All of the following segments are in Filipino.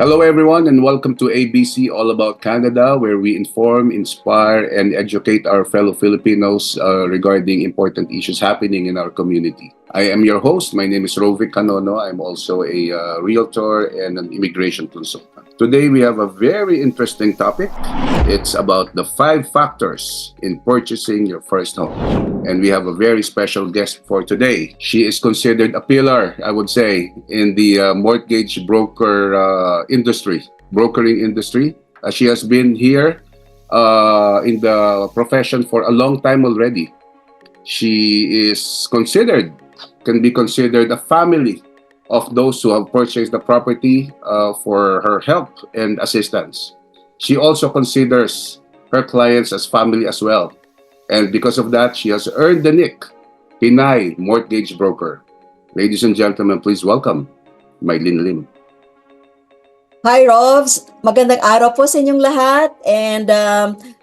Hello, everyone, and welcome to ABC All About Canada, where we inform, inspire, and educate our fellow Filipinos regarding important issues happening in our community. I am your host. My name is Rovic Canono. I'm also a realtor and an immigration consultant. Today, we have a very interesting topic. It's about the 5 factors in purchasing your first home. And we have a very special guest for today. She is considered a pillar, I would say, in the mortgage brokering industry. She has been here in the profession for a long time already. She can be considered a family of those who have purchased the property for her help and assistance. She also considers her clients as family as well. And because of that, she has earned the nick, Pinay Mortgage Broker. Ladies and gentlemen, please welcome Mylene Lim. Hi, Robs. Magandang araw po sa inyong lahat. And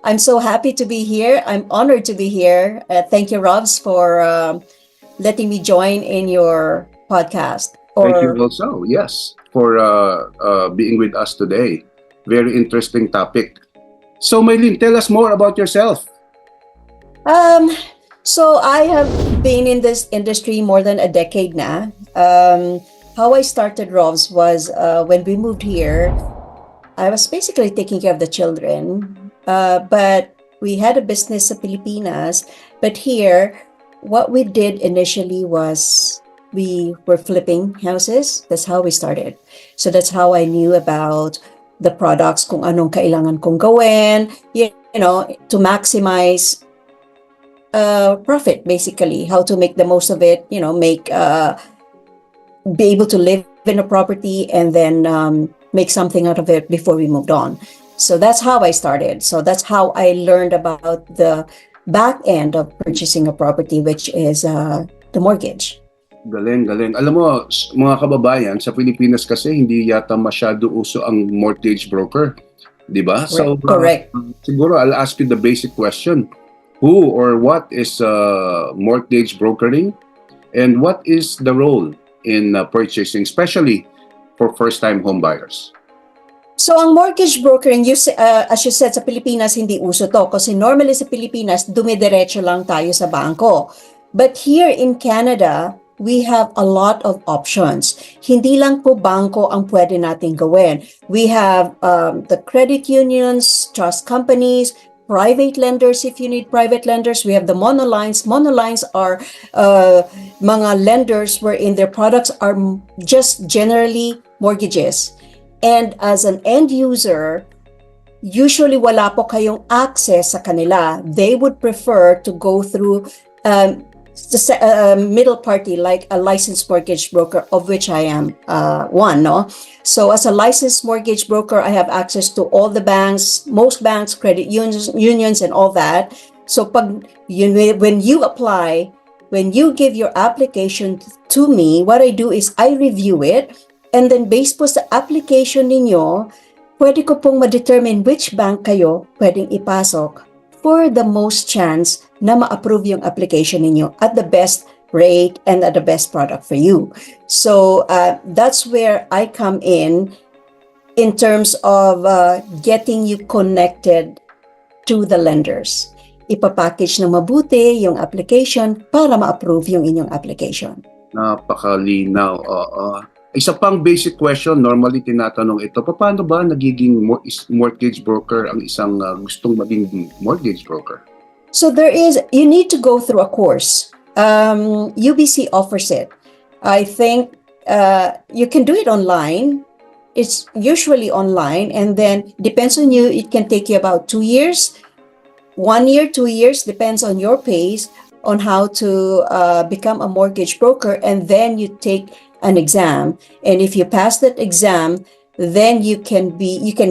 I'm so happy to be here. I'm honored to be here. Thank you, Robs, for letting me join in your podcast. Thank you also, yes, for being with us today. Very interesting topic. So, Mylene, tell us more about yourself. So I have been in this industry more than a decade now. How I started Robs was when we moved here, I was basically taking care of the children, but we had a business sa Pilipinas. But here, what we did initially was we were flipping houses. That's how we started. So that's how I knew about the products, kung anong kailangan kong gawin, you know, to maximize profit, basically, how to make the most of it, you know, be able to live in a property and then make something out of it before we moved on. So that's how I started. So that's how I learned about the back end of purchasing a property, which is the mortgage. Galing. Alam mo, mga kababayan, sa Pilipinas kasi hindi yata masyado uso ang mortgage broker. Di ba? So, correct. Siguro I'll ask you the basic question. Who or what is mortgage brokering? And what is the role in purchasing, especially for first-time home buyers? So ang mortgage brokering, as you said, sa Pilipinas hindi uso to kasi normally sa Pilipinas dumidiretso lang tayo sa bangko. But here in Canada, we have a lot of options. Hindi lang po bangko ang pwede nating gawin. We have the credit unions, trust companies, private lenders if you need private lenders. We have the monolines. Monolines are mga lenders wherein their products are just generally mortgages. And as an end user, usually wala po kayong access sa kanila. They would prefer to go through middle party like a licensed mortgage broker, of which I am one. No, so as a licensed mortgage broker, I have access to all the banks, most banks, credit unions, and all that. So when you apply, when you give your application to me, what I do is I review it, and then based po sa application ninyo, pwede ko pong ma-determine which bank kayo pwedeng ipasok for the most chance na ma-approve yung application ninyo at the best rate and at the best product for you. So that's where I come in terms of getting you connected to the lenders. Ipapackage na mabuti yung application para ma-approve yung inyong application. Napakalinaw. Isa pang basic question, normally tinatanong ito, paano ba nagiging mortgage broker ang isang gustong maging mortgage broker? So you need to go through a course. UBC offers it. I think you can do it online. It's usually online, and then depends on you. It can take you about 2 years, 1 year, 2 years, depends on your pace on how to become a mortgage broker, and then you take an exam, and if you pass that exam, then you can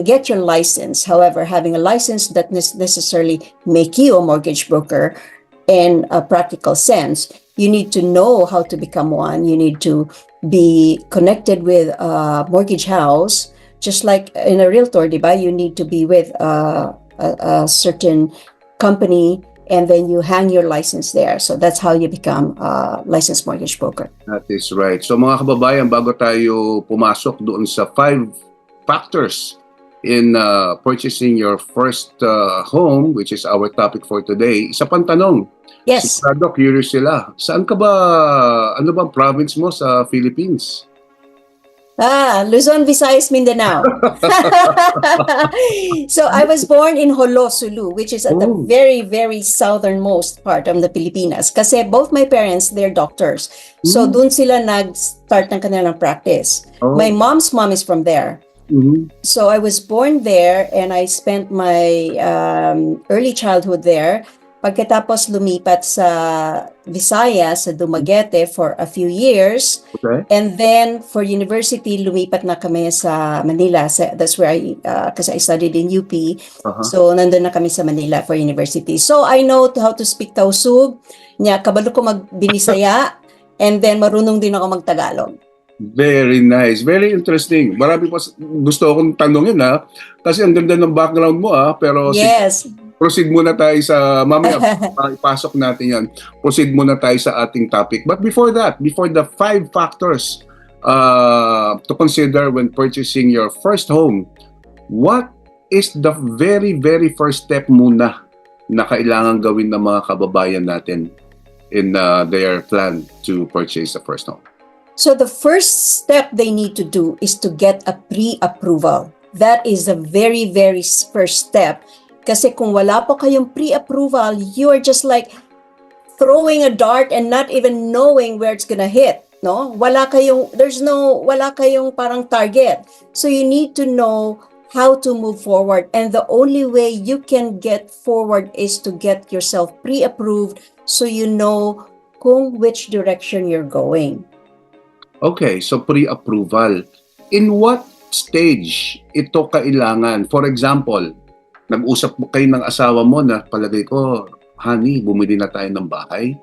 get your license. However, having a license doesn't necessarily make you a mortgage broker in a practical sense. You need to know how to become one. You need to be connected with a mortgage house, just like in a realtor, diba? You need to be with a certain company, and then you hang your license there. So that's how you become a licensed mortgage broker. That is right. So mga kababayan, bago tayo pumasok doon sa 5 factors in purchasing your first home, which is our topic for today. Isa pang tanong, Yes. sigurado curious sila. Saan ka ba, ano bang province mo sa Philippines? Luzon, Visayas, Mindanao. So I was born in Jolo, Sulu, which is at the Oh. very, very southernmost part of the Pilipinas. Kasi both my parents, they're doctors. So Mm. dun sila nag-start ng kanilang practice. Oh. My mom's mom is from there. Mhm. So I was born there and I spent my early childhood there. Pagkatapos lumipat sa Visayas, sa Dumaguete for a few years. Okay. And then for university, lumipat na kami sa Manila. That's where kasi I studied in UP. Uh-huh. So nandun na kami sa Manila for university. So I know how to speak Tausug. Nya, kabalo ko magbinisaya. And then marunong din ako magtagalog. Very nice. Very interesting. Marami pa gusto akong tanongin kasi ang ganda ng background mo pero Yes. proceed muna tayo sa mamaya ipasok natin yan. Proceed muna tayo sa ating topic. But before that, before the 5 factors to consider when purchasing your first home, what is the very, very first step muna na kailangan gawin ng mga kababayan natin in their plan to purchase the first home? So the first step they need to do is to get a pre-approval. That is the very, very first step. Kasi kung wala pa kayong pre-approval, you are just like throwing a dart and not even knowing where it's gonna hit. No? Wala kayong parang target. So you need to know how to move forward. And the only way you can get forward is to get yourself pre-approved so you know kung which direction you're going. Okay, so pre-approval. In what stage ito kailangan? For example, nag-usap kayo ng asawa mo na palagay ko, honey, bumili na tayo ng bahay?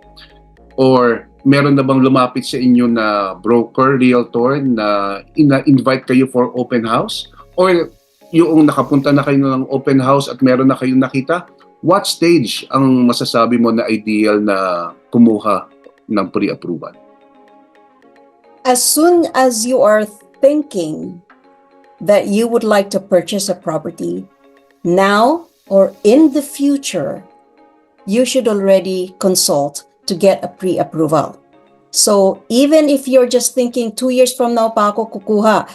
Or meron na bang lumapit sa inyo na broker, realtor na invite kayo for open house? Or yung nakapunta na kayo ng open house at meron na kayong nakita? What stage ang masasabi mo na ideal na kumuha ng pre-approval? As soon as you are thinking that you would like to purchase a property, now or in the future, you should already consult to get a pre-approval. So even if you're just thinking 2 years from now pa ako kukuha,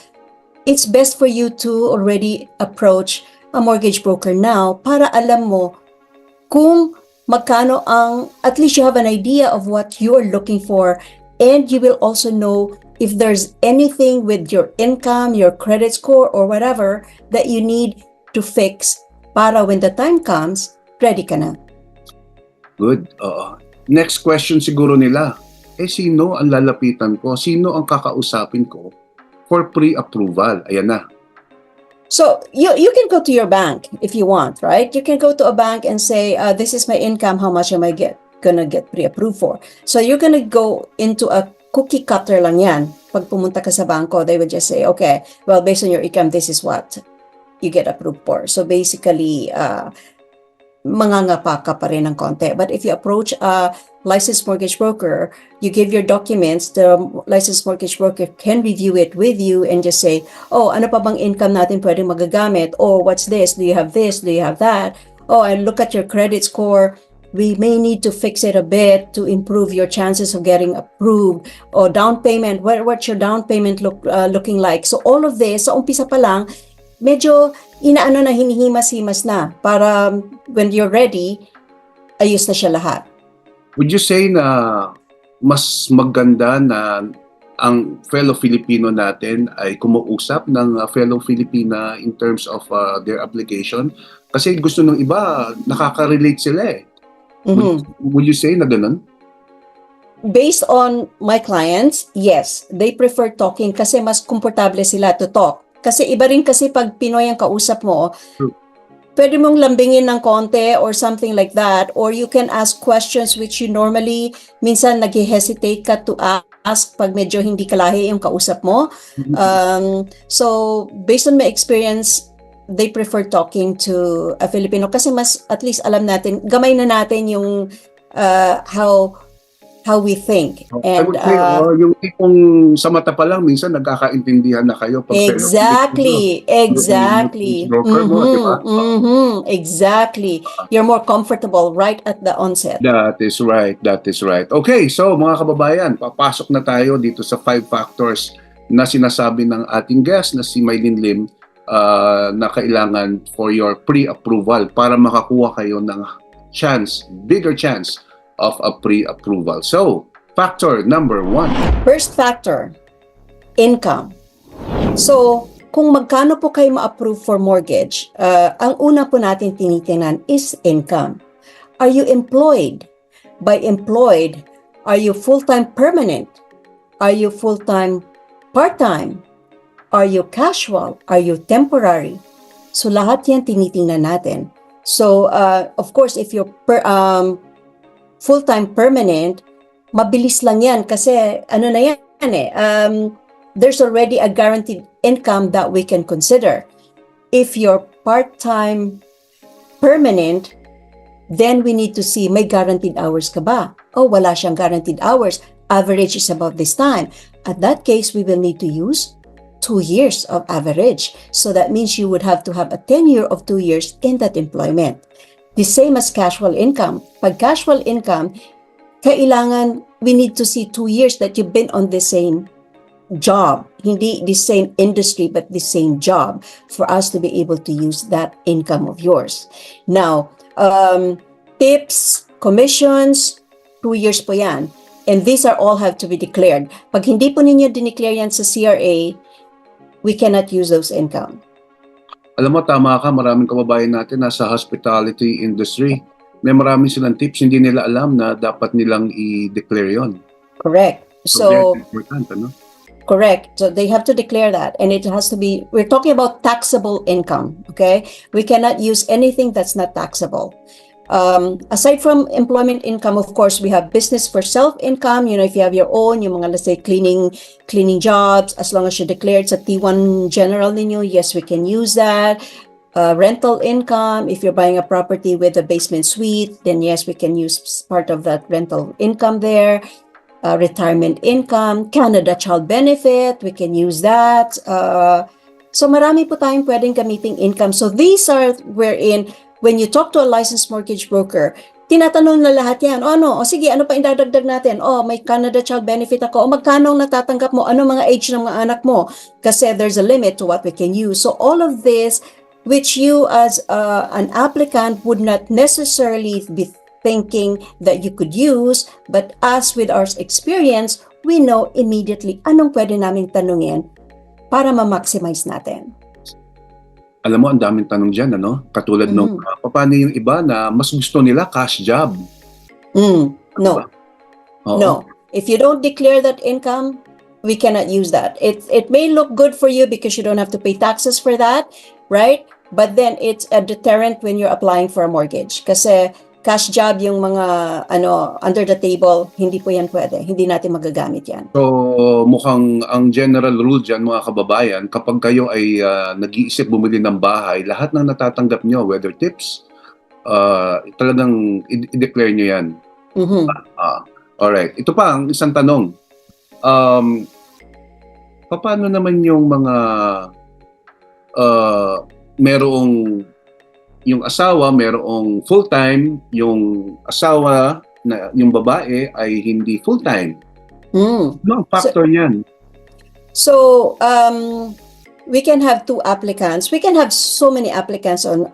it's best for you to already approach a mortgage broker now para alam mo kung magkano at least you have an idea of what you are looking for. And you will also know if there's anything with your income, your credit score, or whatever that you need to fix para when the time comes, ready ka na. Good. Next question siguro nila, sino ang lalapitan ko? Sino ang kakausapin ko for pre-approval? Ayan na. So you can go to your bank if you want, right? You can go to a bank and say, this is my income, how much am I gonna get pre-approved for? So you're gonna go into a cookie cutter lang yan. Pag pumunta ka sa banko, they will just say, okay, well, based on your income, this is what you get approved for. So basically, mangangapa ka pa rin ng konti. But if you approach a licensed mortgage broker, you give your documents, the licensed mortgage broker can review it with you and just say, oh, ano pa bang income natin pwedeng magagamit? Oh, what's this? Do you have this? Do you have that? Oh, and look at your credit score. We may need to fix it a bit to improve your chances of getting approved. Or down payment, what's your down payment looking like? So all of this, sa umpisa pa lang, medyo hinihimas-himas na para when you're ready, ayos na siya lahat. Would you say na mas maganda na ang fellow Filipino natin ay kumuusap ng fellow Filipina in terms of their application? Kasi gusto ng iba, nakaka-relate sila eh. Would you say na ganun? Based on my clients, yes. They prefer talking kasi mas komportable sila to talk. Kasi iba rin kasi pag Pinoy ang kausap mo, pwede mong lambingin ng konti or something like that. Or you can ask questions which you normally, minsan nag-hesitate ka to ask pag medyo hindi kalahi yung kausap mo. So, based on my experience, they prefer talking to a Filipino kasi mas at least alam natin, gamay na natin yung how how we think. I And would say, yung tipong sa mata pa lang, minsan nagkakaintindihan na kayo pag fellow Filipino. exactly, Yung exactly. broker mo, di ba? Exactly. You're more comfortable right at the onset. That is right. That is right. Okay, so mga kababayan, papasok na tayo dito sa 5 factors na sinasabi ng ating guest na si Mylene Lim na kailangan for your pre-approval para makakuha kayo ng chance, bigger chance of a pre-approval. So, factor number 1. First factor, income. So, kung magkano po kayo ma-approve for mortgage, ang una po natin tinitingnan is income. Are you employed? By employed, are you full-time permanent? Are you full-time part-time? Are you casual? Are you temporary? So, lahat yan tinitingnan natin. So, of course, if you're full-time permanent, mabilis lang yan kasi ano na yan there's already a guaranteed income that we can consider. If you're part-time permanent, then we need to see may guaranteed hours ka ba? Oh, wala siyang guaranteed hours. Average is about this time. At that case, we will need to use 2 years of average. So that means you would have to have a tenure of 2 years in that employment. The same as casual income. Pag casual income, kailangan we need to see 2 years that you've been on the same job. Hindi the same industry, but the same job for us to be able to use that income of yours. Now, tips, commissions, 2 years po yan. And these are all have to be declared. Pag hindi po ninyo dineclare yan sa CRA, we cannot use those income. Alam mo, tama ka, maraming kababayan natin nasa hospitality industry. May marami silang tips, hindi nila alam na dapat nilang i-declare yon. Correct. So, very important, ano? correct. So they have to declare that. And it has to be, we're talking about taxable income, okay? We cannot use anything that's not taxable. Aside from employment income, of course, we have business for self-income. You know, if you have your own, yung mga, let's say, cleaning jobs, as long as you declare it's a T1 general ninyo, yes, we can use that. Rental income, if you're buying a property with a basement suite, then yes, we can use part of that rental income there. Retirement income, Canada Child Benefit, we can use that. So marami po tayong pwedeng gamiting income. So these are wherein, when you talk to a licensed mortgage broker, tinatanong na lahat yan. O ano, o sige, ano pa indadagdag natin? O may Canada Child Benefit ako. O magkano ang natatanggap mo? Ano mga age ng mga anak mo? Kasi there's a limit to what we can use. So all of this, which you as an applicant would not necessarily be thinking that you could use, but us with our experience, we know immediately anong pwede naming tanungin para ma-maximize natin. Alam mo, ang daming tanong dyan, ano? Katulad nung, paano yung iba na mas gusto nila cash job? No. Oo. No. If you don't declare that income, we cannot use that. It may look good for you because you don't have to pay taxes for that, right? But then it's a deterrent when you're applying for a mortgage. Kasi cash job yung mga under the table, hindi po yan pwede. Hindi natin magagamit yan. So, mukhang ang general rule dyan, mga kababayan, kapag kayo ay nag-iisip bumili ng bahay, lahat ng natatanggap nyo, whether tips, talagang i-declare nyo yan. Alright. Ito pa, ang isang tanong. Paano naman yung mga merong yung asawa merong full-time, yung asawa na yung babae ay hindi full-time. Ano ang factor niyan? So, we can have 2 applicants. We can have so many applicants on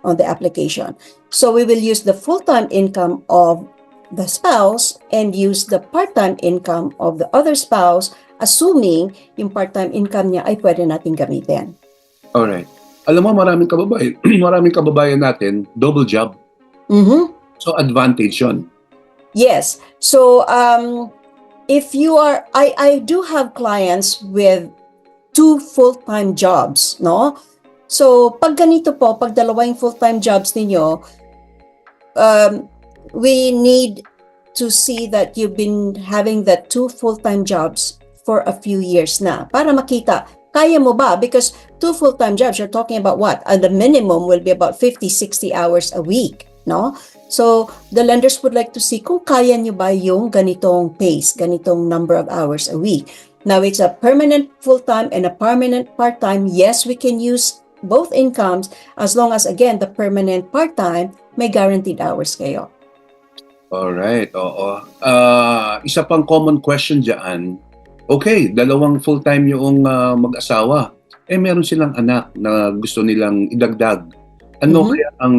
the application. So we will use the full-time income of the spouse and use the part-time income of the other spouse, assuming yung part-time income niya ay pwede natin gamitin. Alright. Alam mo, maraming kababayan natin, double job. So, advantage yun. Yes. So, if you are, I do have clients with 2 full-time jobs, no? So, pag ganito po, pag dalawang full-time jobs ninyo, we need to see that you've been having that 2 full-time jobs for a few years na, para makita, kaya mo ba? Because 2 full-time jobs, you're talking about what? The minimum will be about 50, 60 hours a week, no? So, the lenders would like to see kung kaya nyo ba yung ganitong pace, ganitong number of hours a week. Now, it's a permanent full-time and a permanent part-time. Yes, we can use both incomes as long as, again, the permanent part-time may guaranteed hours kayo. Alright, oo. Isa pang common question dyan, okay, dalawang full-time yung mag-asawa. Meron silang anak na gusto nilang idagdag. Ano kaya ang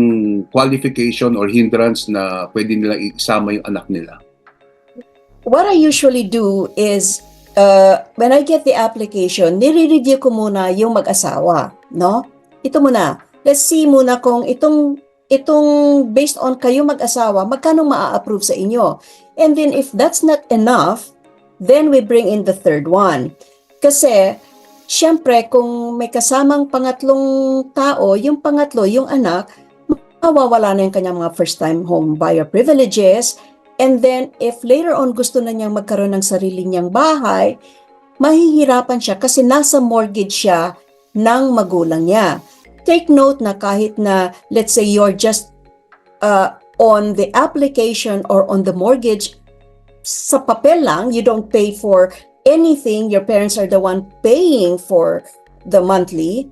qualification or hindrance na pwede nilang isama yung anak nila? What I usually do is, when I get the application, nire-review ko muna yung mag-asawa, no? Ito muna. Let's see muna kung itong based on kayo mag-asawa, magkano maa-approve sa inyo. And then if that's not enough, then we bring in the third one. Kasi, syempre, kung may kasamang pangatlong tao, yung pangatlo, yung anak, mawawala na yung kanyang mga first-time home buyer privileges. And then, if later on gusto na niyang magkaroon ng sarili niyang bahay, mahihirapan siya kasi nasa mortgage siya ng magulang niya. Take note na kahit na, let's say, you're just on the application or on the mortgage, sa papel lang, you don't pay for anything, your parents are the one paying for the monthly.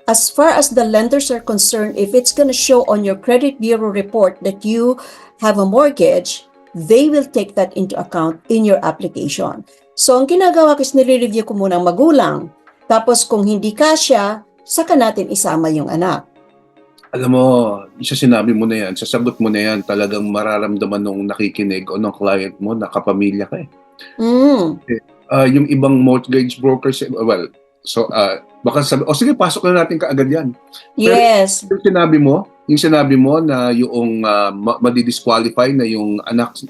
As far as the lenders are concerned, if it's going to show on your credit bureau report that you have a mortgage, they will take that into account in your application. So, ang ginagawa ko is nire-review ko muna ang magulang. Tapos, kung hindi kasya, saka natin isama yung anak. Alam mo, isa sinabi mo na yan, sasagot mo na yan, talagang mararamdaman nung nakikinig o nung client mo na kapamilya ka eh. Yung ibang mortgage brokers, well, so baka sabi, sige, pasok na natin kaagad yan. Yes. Pero yung sinabi mo na yung madi-disqualify na yung anak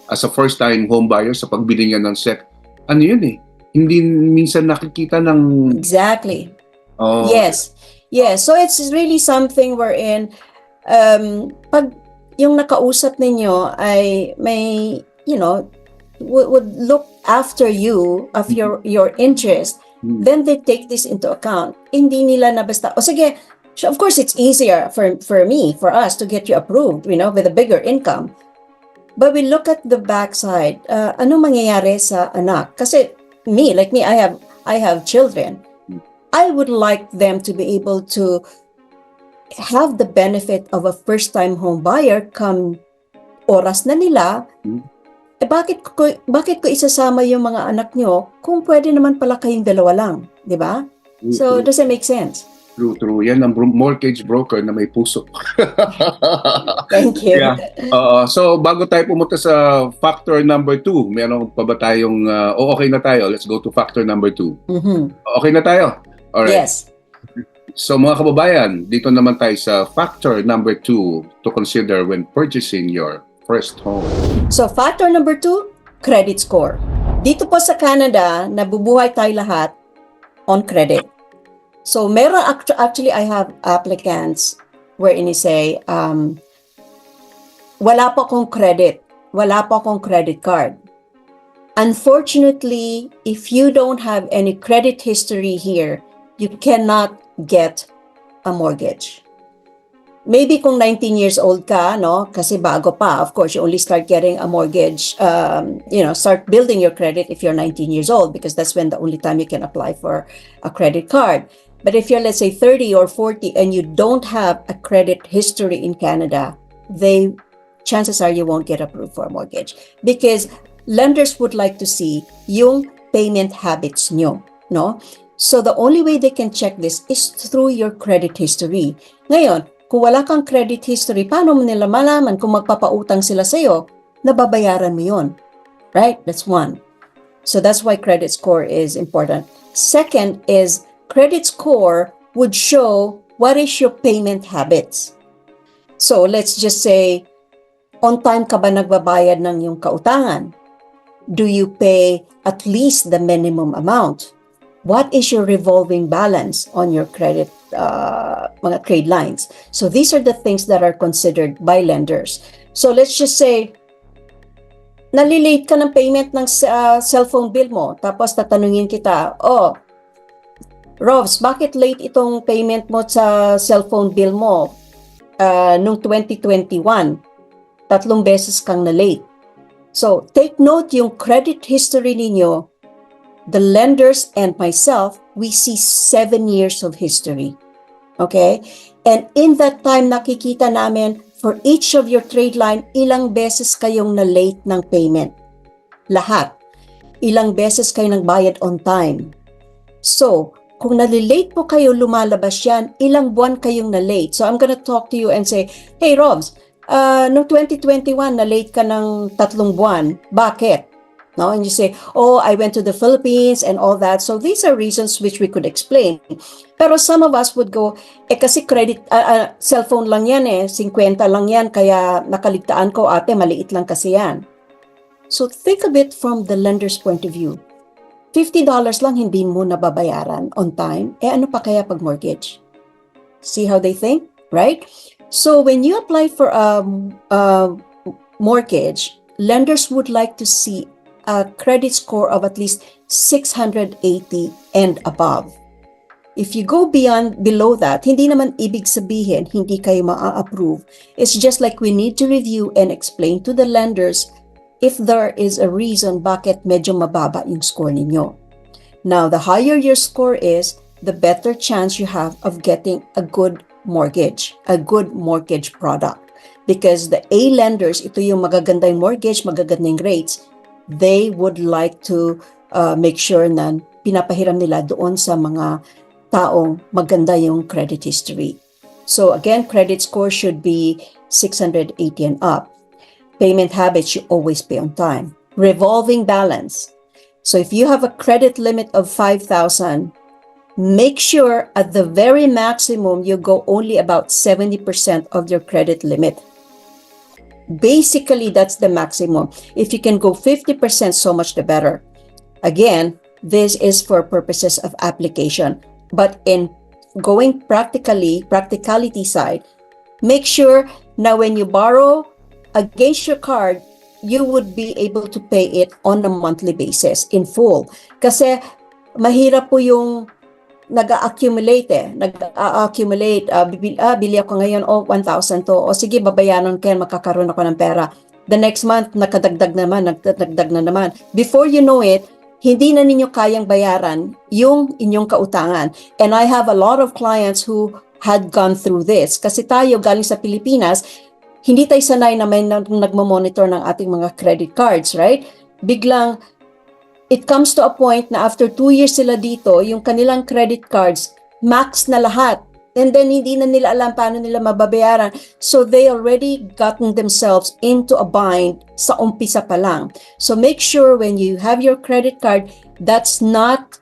as a first-time home buyer sa pagbili niya ng SEC, ano yun eh, hindi minsan nakikita ng... Exactly. Oh. Yes. Yes. So it's really something wherein pag yung nakausap ninyo ay may, would look after you of your interest, then they take this into account. Hindi nila na basta, sige, of course it's easier for us to get you approved, with a bigger income. But we look at the backside. Ano mangyayari sa anak? Kasi like me, I have children. I would like them to be able to have the benefit of a first-time home buyer come oras na nila. Bakit ko isasama yung mga anak nyo kung pwede naman pala kayong dalawa lang, di ba? So, does it make sense? True. Yan ang mortgage broker na may puso. Thank you. Yeah. So, bago tayo pumunta sa factor number 2, meron pa ba tayong, okay na tayo? Let's go to factor number 2. Okay na tayo? Alright. Yes. So mga kababayan, dito naman tayo sa factor number 2 to consider when purchasing your first home. So factor number 2, credit score. Dito po sa Canada, nabubuhay tayo lahat on credit. So meron actually I have applicants wherein they say, wala po akong credit card. Unfortunately, if you don't have any credit history here, you cannot get a mortgage. Maybe kung 19 years old ka, no, kasi bago pa, of course, you only start getting a mortgage, start building your credit if you're 19 years old, because that's when the only time you can apply for a credit card. But if you're, let's say, 30 or 40 and you don't have a credit history in Canada, chances are you won't get approved for a mortgage, because lenders would like to see yung payment habits nyo, no? So the only way they can check this is through your credit history. Ngayon, kung wala kang credit history, paano mo nila malaman kung magpapautang sila sa'yo, nababayaran mo yun? Right? That's one. So that's why credit score is important. Second is credit score would show what is your payment habits. So let's just say, on time ka ba nagbabayad ng yung kautangan? Do you pay at least the minimum amount? What is your revolving balance on your credit, mga trade lines? So these are the things that are considered by lenders. So let's just say, nalilate ka ng payment ng cellphone bill mo, tapos tatanungin kita, Rovs, bakit late itong payment mo sa cellphone bill mo nung 2021? 3 beses kang na late. So, take note yung credit history ninyo, the lenders and myself, we see 7 years of history. Okay? And in that time, nakikita namin for each of your trade line, ilang beses kayong na late ng payment. Lahat. Ilang beses kayo nagbayad on time. So, kung nalilate po kayo, lumalabas yan, ilang buwan kayong na late. So, I'm gonna talk to you and say, hey, Robs, no 2021, na late ka ng 3 buwan. Bakit? No? And you say, oh, I went to the Philippines and all that. So, these are reasons which we could explain. Pero some of us would go, kasi credit, cellphone lang yan 50 lang yan, kaya nakaligtaan ko ate, maliit lang kasi yan. So, think of it from the lender's point of view. $50 lang hindi mo nababayaran on time, ano pa kaya pag mortgage? See how they think, right? So when you apply for a mortgage, lenders would like to see a credit score of at least 680 and above. If you go below that, hindi naman ibig sabihin hindi kayo ma-approve. It's just like we need to review and explain to the lenders if there is a reason bakit medyo mababa yung score ninyo. Now, the higher your score is, the better chance you have of getting a good mortgage product. Because the A lenders, ito yung magaganda yung mortgage, magaganda yung rates, they would like to make sure na pinapahiram nila doon sa mga taong maganda yung credit history. So again, credit score should be 680 and up. Payment habits, you always pay on time. Revolving balance. So if you have a credit limit of 5,000, make sure at the very maximum you go only about 70% of your credit limit. Basically, that's the maximum. If you can go 50%, so much the better. Again, this is for purposes of application. But in going practicality side, make sure now when you borrow against your card, you would be able to pay it on a monthly basis in full. Kasi mahirap po yung nag-accumulate bili ako ngayon, 1,000 to, o sige, babayaran ko yan, makakaroon ako ng pera. The next month, nagdagdag na naman. Before you know it, hindi na ninyo kayang bayaran yung inyong kautangan. And I have a lot of clients who had gone through this. Kasi tayo, galing sa Pilipinas, hindi tayo sanay na may nagmamonitor ng ating mga credit cards, right? Biglang, it comes to a point na after 2 years sila dito, yung kanilang credit cards, max na lahat. And then, hindi na nila alam paano nila mababayaran. So, they already gotten themselves into a bind sa umpisa pa lang. So, make sure when you have your credit card, that's not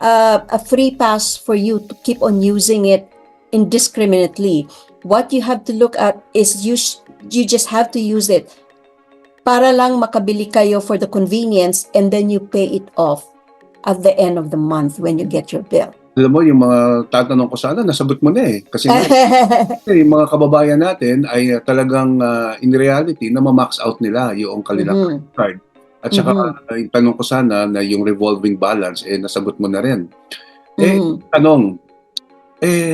a free pass for you to keep on using it indiscriminately. What you have to look at is you just have to use it para lang makabili kayo for the convenience, and then you pay it off at the end of the month when you get your bill. Alam mo, yung mga tatanong ko sana, nasagot mo na Kasi yung mga kababayan natin ay talagang in reality, na ma-max out nila yung kanilang card. At saka, yung tanong ko sana na yung revolving balance, nasagot mo na rin. Tanong,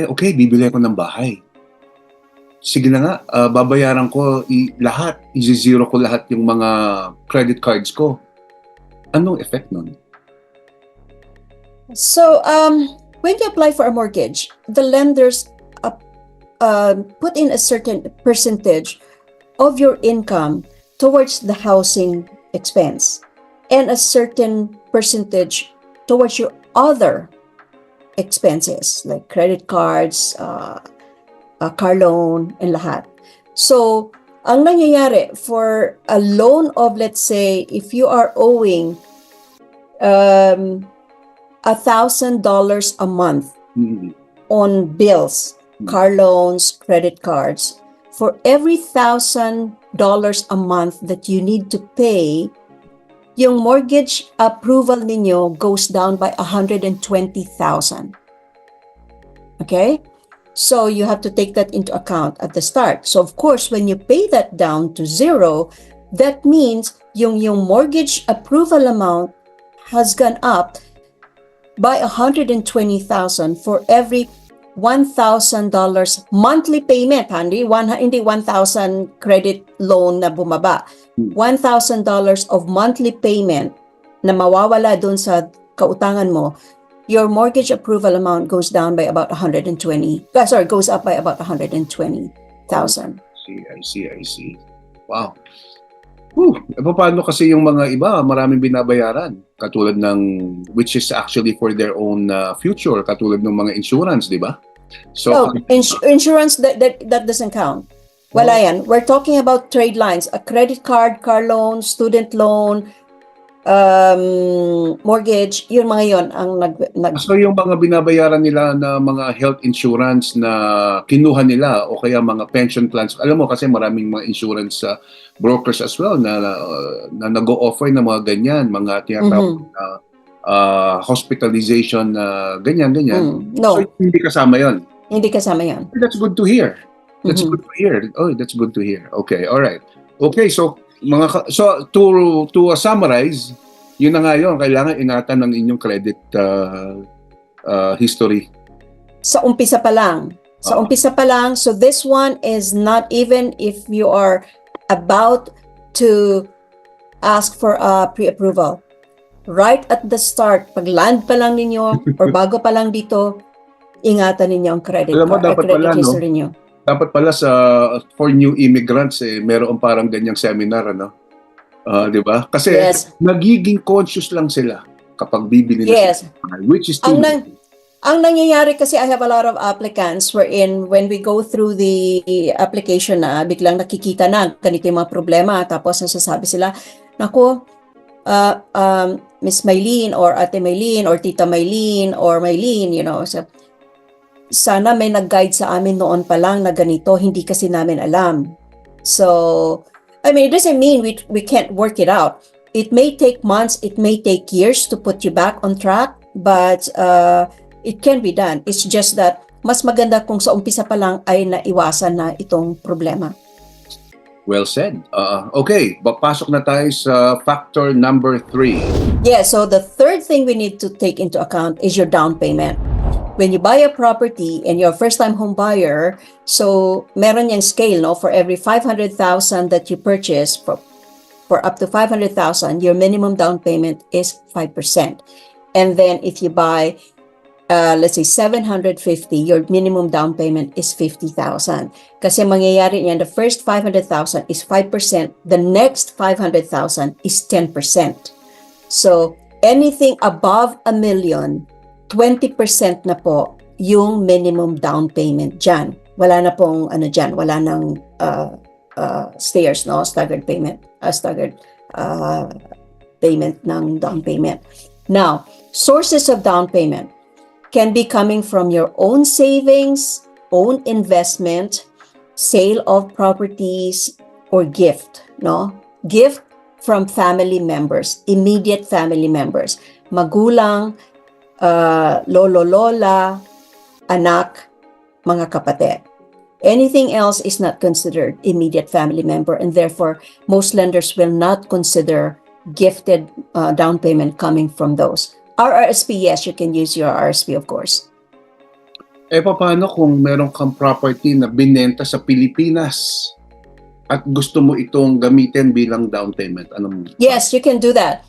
okay, bibili ako ng bahay. Sige na nga, babayaran ko lahat, i-zero ko lahat yung mga credit cards ko. Anong effect nun? So, when you apply for a mortgage, the lenders put in a certain percentage of your income towards the housing expense and a certain percentage towards your other expenses like credit cards, car loan, and lahat. So, ang nangyayari for a loan of, let's say, if you are owing $1,000 a month on bills, car loans, credit cards, for every $1,000 a month that you need to pay, yung mortgage approval ninyo goes down by $120,000. Okay? So you have to take that into account at the start. So of course, when you pay that down to zero, that means yung mortgage approval amount has gone up by $120,000 for every $1,000 monthly payment, hindi 1,000 credit loan na bumaba. $1,000 of monthly payment na mawawala dun sa kautangan mo, your mortgage approval amount goes down by about 120. Goes up by about 120,000. I see. Wow. Paano kasi yung mga iba, maraming binabayaran, katulad ng, which is actually for their own future, katulad ng mga insurance, di ba? So, insurance, that doesn't count. Wala yan. We're talking about trade lines, a credit card, car loan, student loan, mortgage, yun mga yun ang So yung mga binabayaran nila na mga health insurance na kinuha nila o kaya mga pension plans, alam mo kasi maraming mga insurance brokers as well na nag-o-offer ng mga ganyan, mga tinatawag na hospitalization na ganyan. No. So hindi kasama yon. Hindi kasama yan. That's good to hear. That's good to hear. Oh, that's good to hear. Okay, all right. Okay, so to summarize, yun na nga yun, kailangan ingatan ng inyong credit history. Sa umpisa pa lang. So this one is not even if you are about to ask for a pre-approval. Right at the start, pag land pa lang ninyo or bago pa lang dito, ingatan ninyo ang credit history nyo. Dapat pala for new immigrants, meron parang ganyang seminar, ano? Di ba? Kasi nagiging conscious lang sila kapag bibili na sila. Which is too ang nangyayari kasi, I have a lot of applicants wherein when we go through the application na biglang nakikita na ganito yung mga problema, tapos nasasabi sila, naku, Miss Mylene or Ate Mylene or Tita Mylene or Mylene, so, sana may nag-guide sa amin noon pa lang na ganito, hindi kasi namin alam. So, I mean, it doesn't mean we can't work it out. It may take months, it may take years to put you back on track, but it can be done. It's just that mas maganda kung sa umpisa pa lang ay naiwasan na itong problema. Well said. Okay, pasok na tayo sa factor number 3. Yeah, so the third thing we need to take into account is your down payment. When you buy a property and you're a first-time home buyer, so meron yung scale, no? For every 500,000 that you purchase, for up to 500,000, your minimum down payment is 5%. And then if you buy, let's say 750, your minimum down payment is 50,000. Kasi mangyayari niyan, the first 500,000 is 5%, the next 500,000 is 10%. So anything above $1 million, 20% na po yung minimum down payment dyan. Wala na pong dyan, wala nang stairs, no? Staggered payment ng down payment. Now, sources of down payment can be coming from your own savings, own investment, sale of properties, or gift, no? Gift from family members, immediate family members, magulang, lolo, lola, anak, mga kapatid. Anything else is not considered immediate family member, and therefore most lenders will not consider gifted down payment coming from those. RRSP, yes, you can use your RRSP, of course. Paano kung meron kang property na binenta sa Pilipinas at gusto mo itong gamitin bilang down payment? Yes, you can do that.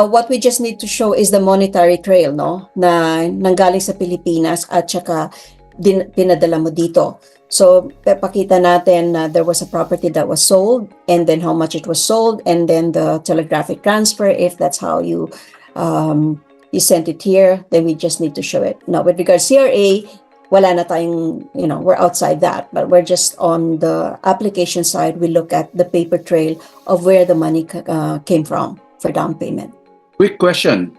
What we just need to show is the monetary trail, no? Na nanggaling sa Pilipinas at saka pinadala mo dito. So, pakita natin na there was a property that was sold and then how much it was sold and then the telegraphic transfer, if that's how you sent it here, then we just need to show it. Now, with regards CRA, wala na tayong, we're outside that, but we're just on the application side. We look at the paper trail of where the money came from for down payment. Quick question.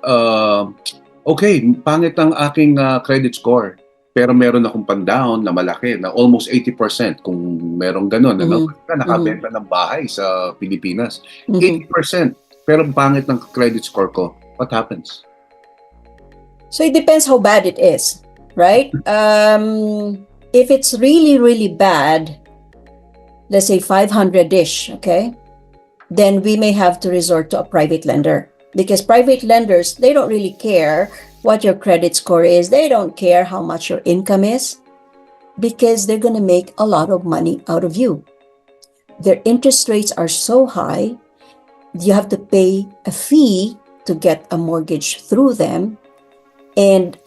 Okay, pangit ang aking credit score, pero meron akong pan-down na malaki, na almost 80% kung merong ganun. Nakabenta ng bahay sa Pilipinas. 80%, pero pangit ng credit score ko. What happens? So it depends how bad it is, right? If it's really, really bad, let's say 500-ish, okay? Then we may have to resort to a private lender, because private lenders, they don't really care what your credit score is. They don't care how much your income is because they're going to make a lot of money out of you. Their interest rates are so high, you have to pay a fee to get a mortgage through them, and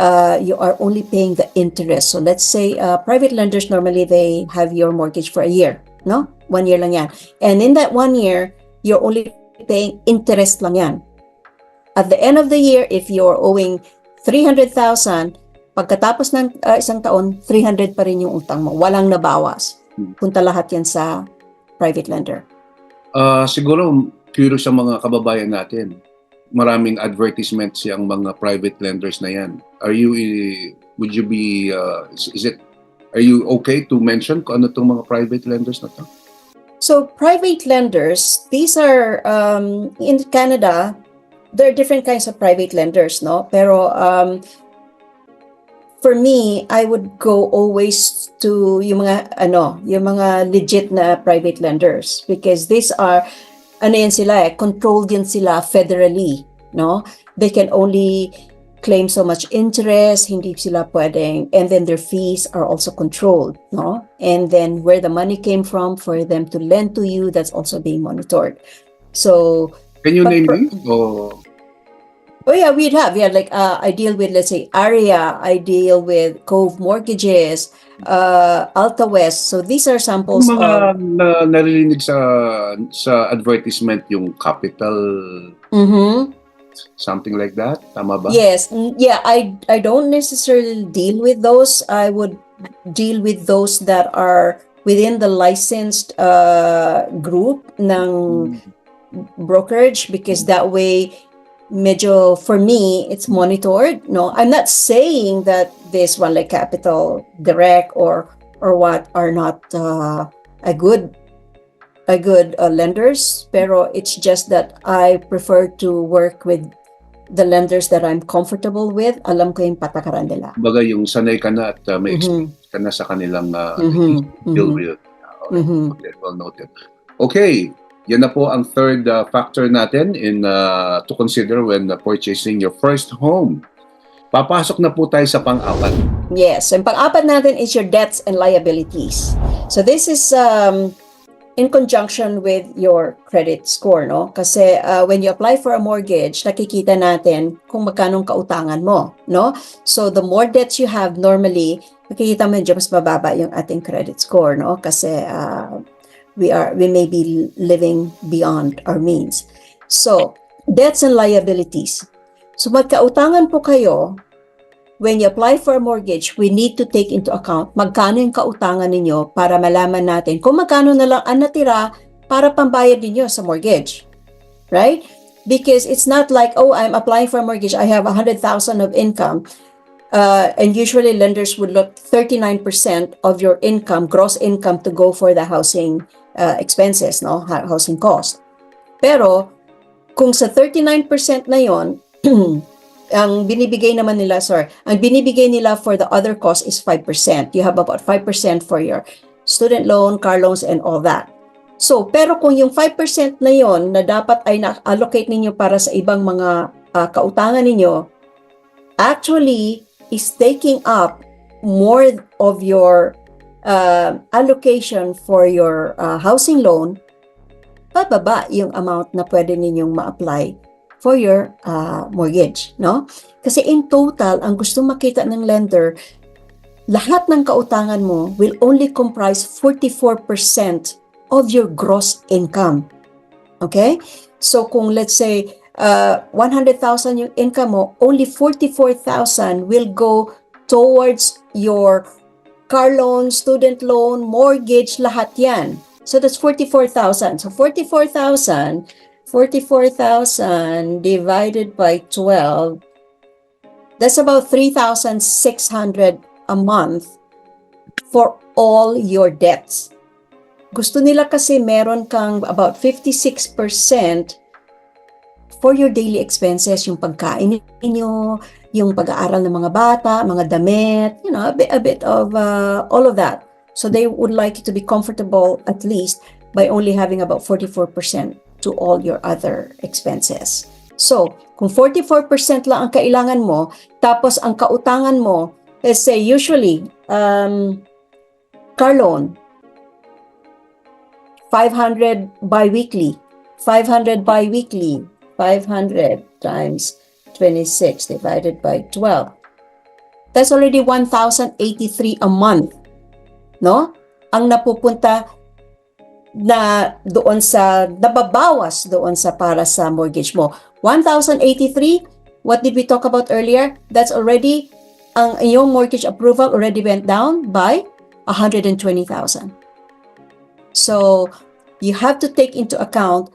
you are only paying the interest. So let's say private lenders, normally they have your mortgage for a year, no? 1 year lang yan. And in that 1 year, you're only paying interest lang yan. At the end of the year, if you're owing 300,000, pagkatapos ng isang taon, 300 pa rin yung utang mo. Walang nabawas. Punta lahat yan sa private lender. Siguro, curious sa mga kababayan natin. Maraming advertisements yung mga private lenders na yan. Are you okay to mention kung ano itong mga private lenders na to? So private lenders, these are in Canada, there are different kinds of private lenders, no? Pero for me, I would go always to yung mga legit na private lenders, because these are controlled yan sila federally, no? They can only claim so much interest, hindi sila pwedeng, and then their fees are also controlled, no? And then where the money came from for them to lend to you, that's also being monitored. So can you name me? Oh yeah, we had like I deal with, let's say, Aria, I deal with Cove Mortgages, Alta West. So these are samples Yung mga of naririnig sa advertisement, yung Capital, something like that, tama ba? Yes, yeah, I don't necessarily deal with those. I would deal with those that are within the licensed group ng brokerage, because that way medyo, for me, it's monitored. No, I'm not saying that this one, like Capital Direct or what, are not a good lenders, pero it's just that I prefer to work with the lenders that I'm comfortable with. Alam ko yung patakaran nila. Baga yung sanay ka na at may experience ka na sa kanilang deal with. Okay, well noted. Okay, yan na po ang third factor natin to consider when purchasing your first home. Papasok na po tayo sa pang-apat. Yes, and pang-apat natin is your debts and liabilities. So this is in conjunction with your credit score, no? Kasi when you apply for a mortgage, nakikita natin kung magkano kautangan mo, no? So the more debts you have, normally, makikita mo medyo mas mababa yung ating credit score, no? Kasi we may be living beyond our means. So debts and liabilities. So magkautangan po kayo. When you apply for a mortgage, we need to take into account magkano yung kautangan ninyo para malaman natin kung magkano na lang ang natira para pambayad ninyo sa mortgage. Right? Because it's not like, oh, I'm applying for a mortgage, I have 100,000 of income. And usually lenders would look 39% of your income, gross income, to go for the housing expenses, no? Housing cost. Pero kung sa 39% na yon, ang binibigay nila for the other cost is 5%. You have about 5% for your student loan, car loans, and all that. So, pero kung yung 5% na yon na dapat ay na-allocate ninyo para sa ibang mga kautangan ninyo, actually is taking up more of your allocation for your housing loan, bababa yung amount na pwede ninyong ma-apply for your mortgage, no? Kasi in total, ang gusto makita ng lender, lahat ng kautangan mo will only comprise 44% of your gross income. Okay? So kung let's say 100,000 yung income mo, only 44,000 will go towards your car loan, student loan, mortgage, lahat yan. So that's 44,000. So 44,000 divided by 12, that's about 3,600 a month for all your debts. Gusto nila kasi meron kang about 56% for your daily expenses, yung pagkain ninyo, yung pag-aaral ng mga bata, mga damit, a bit of all of that. So they would like you to be comfortable at least by only having about 44% to all your other expenses. So, kung 44% lang ang kailangan mo, tapos ang kautangan mo, let's say usually, car loan, 500 biweekly, 500 biweekly, 500 times 26 divided by 12. That's already 1,083 a month, no? Ang napupunta na doon sa, nababawas doon sa para sa mortgage mo. 1,083, what did we talk about earlier? That's already, ang iyong mortgage approval already went down by 120,000. So, you have to take into account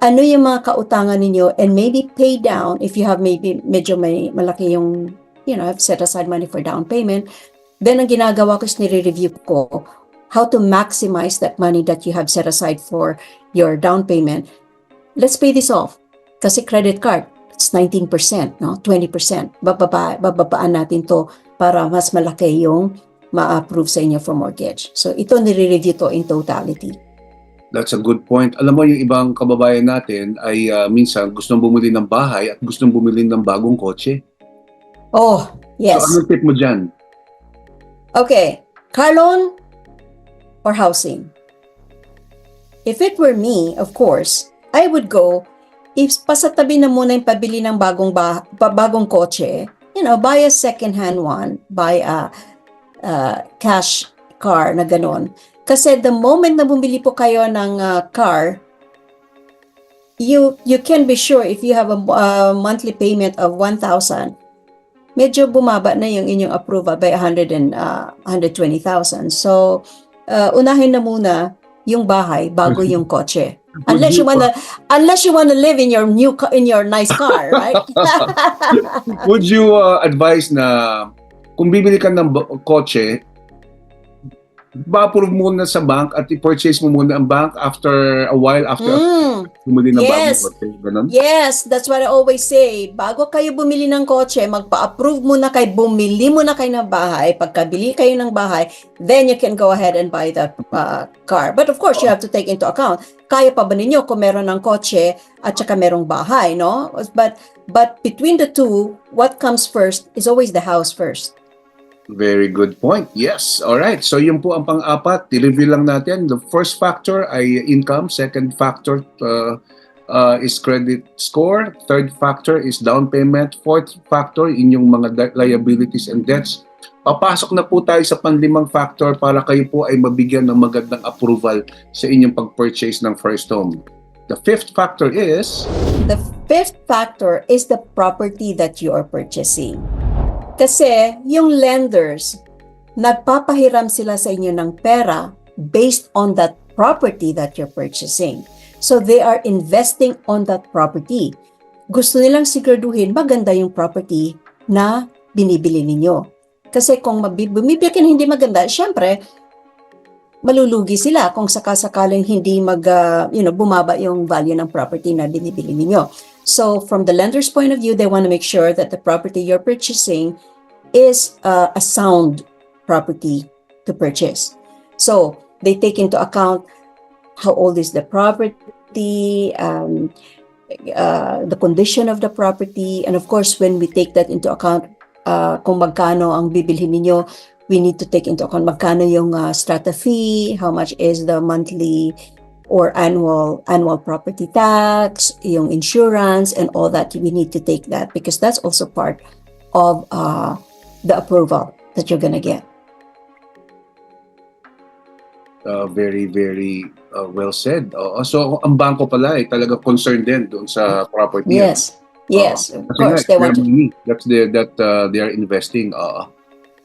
ano yung mga kautangan ninyo and maybe pay down if you have maybe medyo may malaki yung, have set aside money for down payment. Then, ang ginagawa ko is nire-review ko how to maximize that money that you have set aside for your down payment. Let's pay this off. Kasi credit card, it's 19%, no? 20%. Bababaan natin to para mas malaki yung ma-approve sa inyo for mortgage. So, ito nire-review to in totality. That's a good point. Alam mo, yung ibang kababayan natin ay minsan gustong bumili ng bahay at gustong bumili ng bagong kotse. Oh, yes. So, anong tip mo dyan? Okay, car loan or housing? If it were me, of course, I would go, if pasatabi na muna yung pabili ng bagong kotse, buy a second-hand one, buy a cash car na ganon. Kasi the moment na bumili po kayo ng car, you can be sure if you have a monthly payment of 1,000, medyo bumaba na yung inyong approval by 120,000. So, unahin na muna yung bahay bago yung kotse. Unless you wanna live in your nice car, right? Would you advise na kung bibili ka ng kotse, ba-approve muna sa bank at i-purchase mo muna ang bank after a while, after bumili ng bagong kotse? Ganun? Yes, that's what I always say. Bago kayo bumili ng kotse, magpa-approve muna kayo, bumili muna kayo ng bahay. Pagkabili kayo ng bahay, then you can go ahead and buy the car. But of course, you have to take into account, kaya pa ba ninyo kung meron ng kotse at saka merong bahay, no? But between the two, what comes first is always the house first. Very good point. Yes. All right. So yun po ang pang-apat. I-review lang natin. The first factor ay income. Second factor is credit score. Third factor is down payment. Fourth factor, inyong mga liabilities and debts. Papasok na po tayo sa panlimang factor para kayo po ay mabigyan ng magandang approval sa inyong pag-purchase ng first home. The fifth factor is? The fifth factor is the property that you are purchasing. Kasi yung lenders, nagpapahiram sila sa inyo ng pera based on that property that you're purchasing. So they are investing on that property. Gusto nilang siguraduhin maganda yung property na binibili ninyo. Kasi kung bumibili ka na hindi maganda, syempre, malulugi sila kung sakasakaling hindi bumaba yung value ng property na binibili ninyo. So from the lender's point of view, they want to make sure that the property you're purchasing is a sound property to purchase. So they take into account how old is the property, the condition of the property, and of course, when we take that into account, kung magkano ang bibilhin ninyo, we need to take into account magkano yung strata fee, how much is the monthly or annual property tax, yung insurance, and all that. We need to take that because that's also part of the approval that you're gonna get. Very, very well said. So, ang bangko pala ay talaga concerned din doon sa property. Yes, of course. They want money that they are investing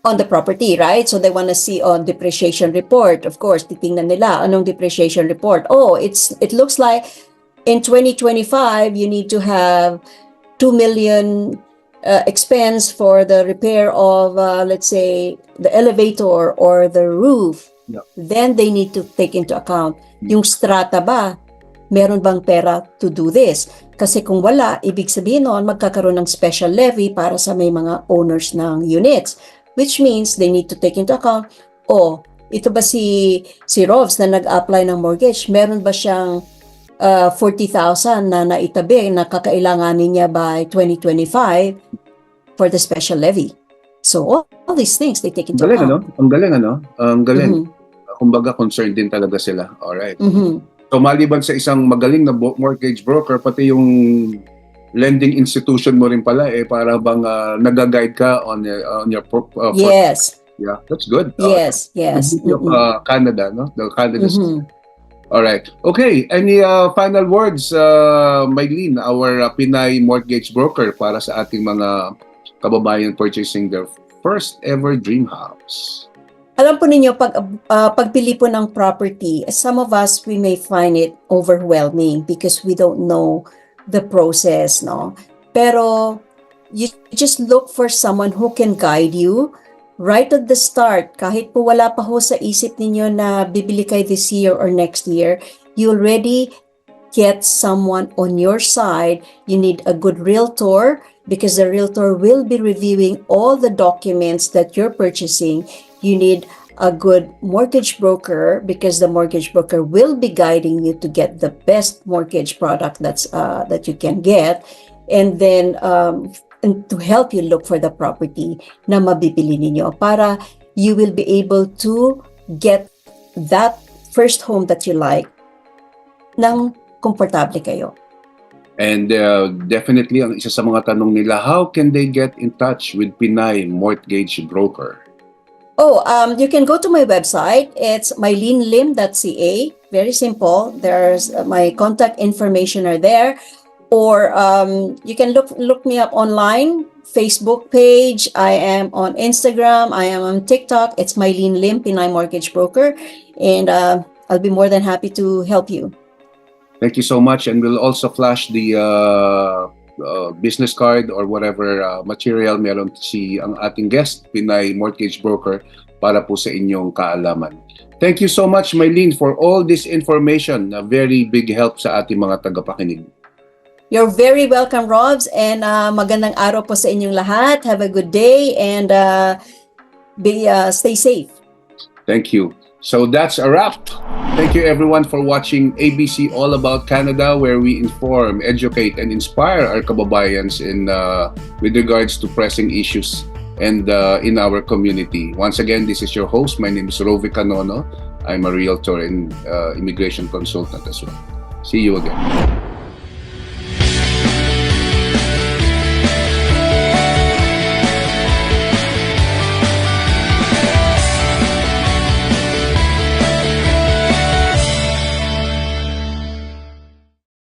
on the property, right? So they want to see on depreciation report. Of course, titingnan nila anong depreciation report. Oh, it looks like in 2025 you need to have 2 million expense for the repair of let's say the elevator or the roof. Yeah. Then they need to take into account yung strata ba, meron bang pera to do this? Kasi kung wala, ibig sabihin noon magkakaroon ng special levy para sa may mga owners ng units, which means they need to take into account, ito ba si Rovs na nag-apply ng mortgage, meron ba siyang 40,000 na naitabi na kakailanganin niya by 2025 for the special levy. So all these things they take Ang into galing, ano? account. Ang galing, ano? Ang galing. Mhm. Kumbaga, concerned din talaga sila. Alright. Mhm. So, maliban sa isang magaling na mortgage broker, pati yung lending institution mo rin pala, para bang nag-guide ka on your Yes. yeah, that's good. Yes. The Yes. beauty of Canada, no? The Canada system. Mhm. All right. Okay. Any final words, Mylene, our Pinay mortgage broker, para sa ating mga kababayan purchasing their first ever dream house? Alam po ninyo, pagpili po ng property, some of us, we may find it overwhelming because we don't know the process, no? Pero you just look for someone who can guide you right at the start. Kahit po wala pa ho sa isip ninyo na bibili kayo this year or next year, you already get someone on your side. You need a good realtor because the realtor will be reviewing all the documents that you're purchasing. You need a good mortgage broker because the mortgage broker will be guiding you to get the best mortgage product that you can get, and then and to help you look for the property na mabibili ninyo para you will be able to get that first home that you like nang komportable kayo. And definitely, ang isa sa mga tanong nila, how can they get in touch with Pinay Mortgage Broker? You can go to my website. It's mylenelim.ca. Very simple. There's my contact information are there. Or you can look me up online, Facebook page. I am on Instagram. I am on TikTok. It's Mylene Lim, Pinay Mortgage Broker. And I'll be more than happy to help you. Thank you so much. And we'll also flash the business card or whatever material meron ang ating guest, Pinay Mortgage Broker, para po sa inyong kaalaman. Thank you so much, Mylene, for all this information. A very big help sa ating mga tagapakinig. You're very welcome, Robs, and magandang araw po sa inyong lahat. Have a good day and stay safe. Thank you. So that's a wrap. Thank you everyone for watching ABC All About Canada, where we inform, educate, and inspire our kababayans with regards to pressing issues and in our community. Once again, this is your host. My name is Rovic Canono. I'm a realtor and immigration consultant as well. See you again.